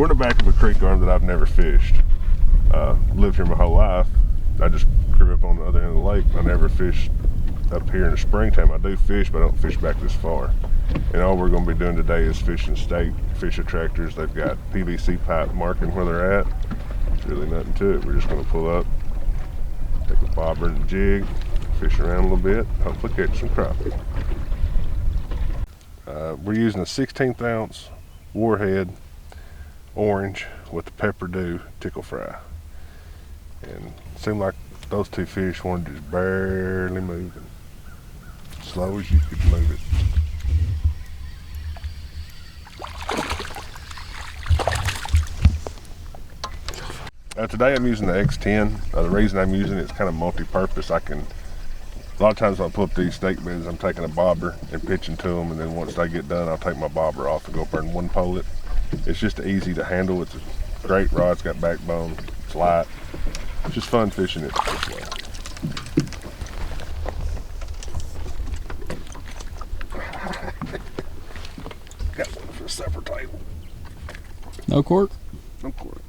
We're in the back of a creek arm that I've never fished. Lived here my whole life. I just grew up on the other end of the lake. I never fished up here in the springtime. I do fish, but I don't fish back this far. And all we're going to be doing today is fishing state fish attractors. They've got PVC pipe marking where they're at. There's really nothing to it. We're just going to pull up, take a bobber and a jig, fish around a little bit, hopefully catch some crappie. We're using a 16th ounce Warhead orange with the Pepper Dew tickle fry. And it seemed like those two fish weren't just barely moving. Slow as you could move it. Today I'm using the X10. The reason I'm using it's kind of multi-purpose. A lot of times when I pull up these snake beds, I'm taking a bobber and pitching to them, and then once they get done, I'll take my bobber off and go up there and one pole it. It's just easy to handle. It's a great rod. It's got backbone. It's light. It's just fun fishing it this way. Got one for a supper table. No cork? No cork.